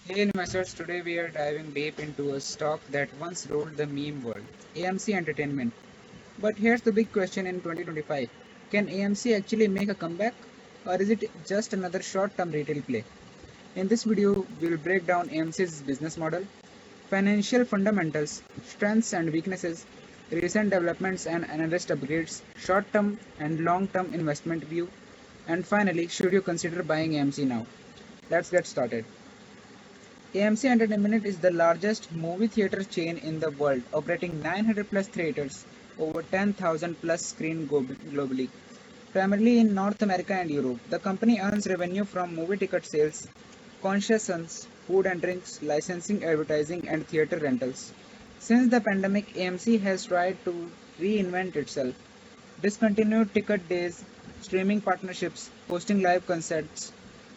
Hey investors, today we are diving deep into a stock that once ruled the meme world, AMC Entertainment. But here's the big question in 2025. Can AMC actually make a comeback? Or is it just another short-term retail play? In this video, we'll break down AMC's business model, financial fundamentals, strengths and weaknesses, recent developments and analyst upgrades, short-term and long-term investment view, and finally, should you consider buying AMC now? Let's get started. AMC Entertainment is the largest movie theater chain in the world, operating 900 plus theaters, over 10,000 plus screens globally, primarily in North America and Europe. The company earns revenue from movie ticket sales, concessions, food and drinks, licensing, advertising, and theater rentals. Since the pandemic, AMC has tried to reinvent itself, discontinued ticket days, streaming partnerships, hosting live concerts,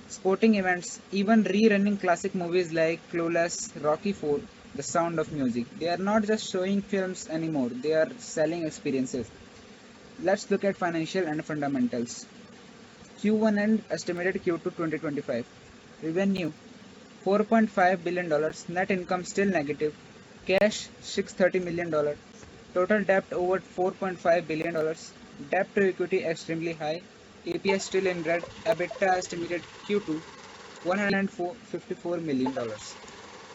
sporting events, even rerunning classic movies like Clueless, Rocky 4, The Sound of Music. They are not just showing films anymore, they are selling experiences. Let's look at financial and fundamentals. Q1 and estimated Q2 2025. Revenue $4.5 billion, net income still negative, cash $630 million, total debt over $4.5 billion, debt to equity extremely high, EPS still in red, EBITDA estimated Q2 $154 million.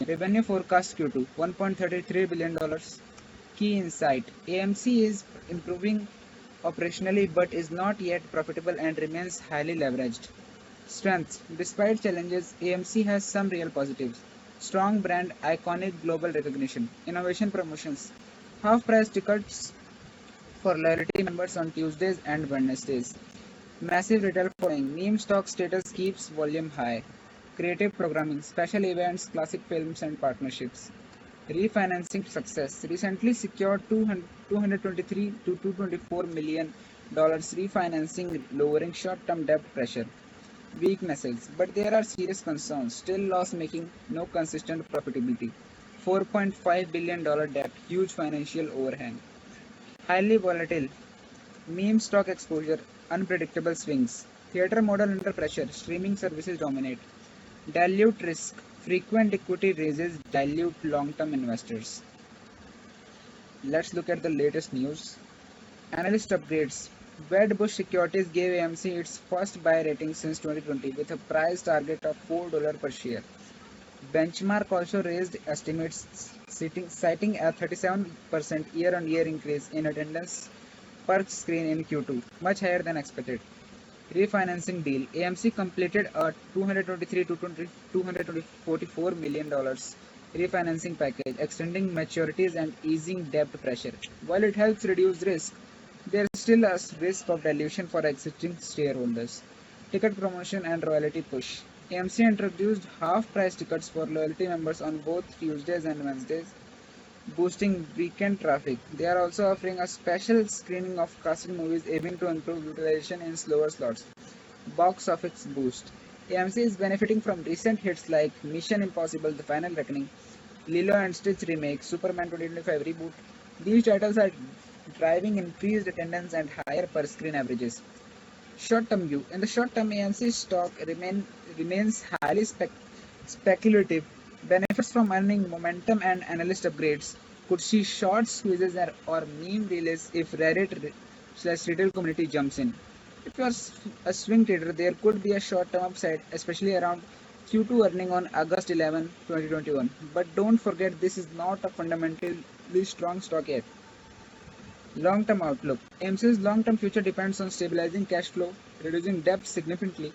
Revenue forecast Q2 $1.33 billion. Key insight AMC is improving operationally but is not yet profitable and remains highly leveraged. Strengths despite challenges, AMC has some real positives. Strong brand, iconic global recognition, innovation promotions, half price tickets for loyalty members on Tuesdays and Wednesdays. Massive retail following, meme stock status keeps volume high. Creative programming, special events, classic films, and partnerships. Refinancing success. Recently secured 223 to 224 million dollars refinancing, lowering short-term debt pressure. Weaknesses, but there are serious concerns. Still loss making, no consistent profitability. $4.5 billion debt, huge financial overhang. Highly volatile, meme stock exposure, unpredictable swings. Theater model under pressure, streaming services dominate. Dilute risk, frequent equity raises dilute long term investors. Let's look at the latest news. Analyst upgrades. Wedbush Securities gave AMC its first buy rating since 2020 with a price target of $4 per share. Benchmark also raised estimates, citing a 37% year-on-year increase in attendance per screen in Q2, much higher than expected. Refinancing deal. AMC completed a 223 to 244 million dollars refinancing package, extending maturities and easing debt pressure. While it helps reduce risk, there is still a risk of dilution for existing shareholders. Ticket promotion and royalty push. AMC introduced half-price tickets for loyalty members on both Tuesdays and Wednesdays, boosting weekend traffic. They are also offering a special screening of classic movies aiming to improve utilization in slower slots. Box office boost. AMC is benefiting from recent hits like Mission Impossible: The Final Reckoning, Lilo and Stitch remake, Superman 2025 reboot. These titles are driving increased attendance and higher per screen averages. Short-term view. In the short term, AMC stock remains highly speculative. Benefits from earning momentum and analyst upgrades could see short squeezes or meme relays if Reddit/retail community jumps in. If you are a swing trader, there could be a short-term upside, especially around Q2 earning on August 11, 2021. But don't forget, this is not a fundamentally strong stock yet. Long-term outlook. AMC's long-term future depends on stabilizing cash flow, reducing debt significantly,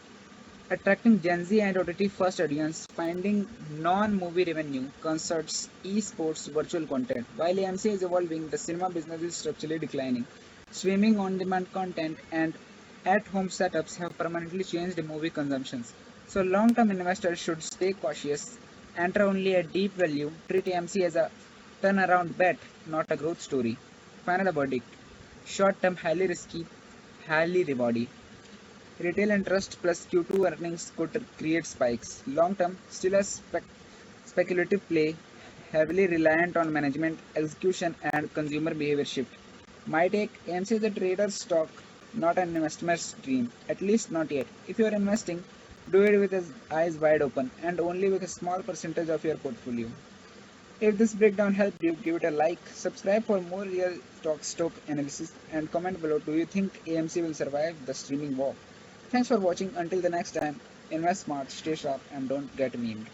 attracting Gen Z and OTT first audience, finding non-movie revenue, concerts, esports, virtual content. While AMC is evolving, the cinema business is structurally declining. Streaming on-demand content and at-home setups have permanently changed movie consumptions. So long-term investors should stay cautious, enter only at deep value, treat AMC as a turnaround bet, not a growth story. Final verdict. Short-term highly risky, highly rewarding. Retail interest plus Q2 earnings could create spikes. Long term, still a speculative play, heavily reliant on management, execution, and consumer behavior shift. My take AMC is a trader's stock, not an investor's dream, at least not yet. If you are investing, Do it with his eyes wide open and only with a small percentage of your portfolio. If this breakdown helped you, give it a like, subscribe for more real stock analysis, and comment below, do you think AMC will survive the streaming war? Thanks for watching. Until the next time, invest smart, stay sharp, and don't get memed.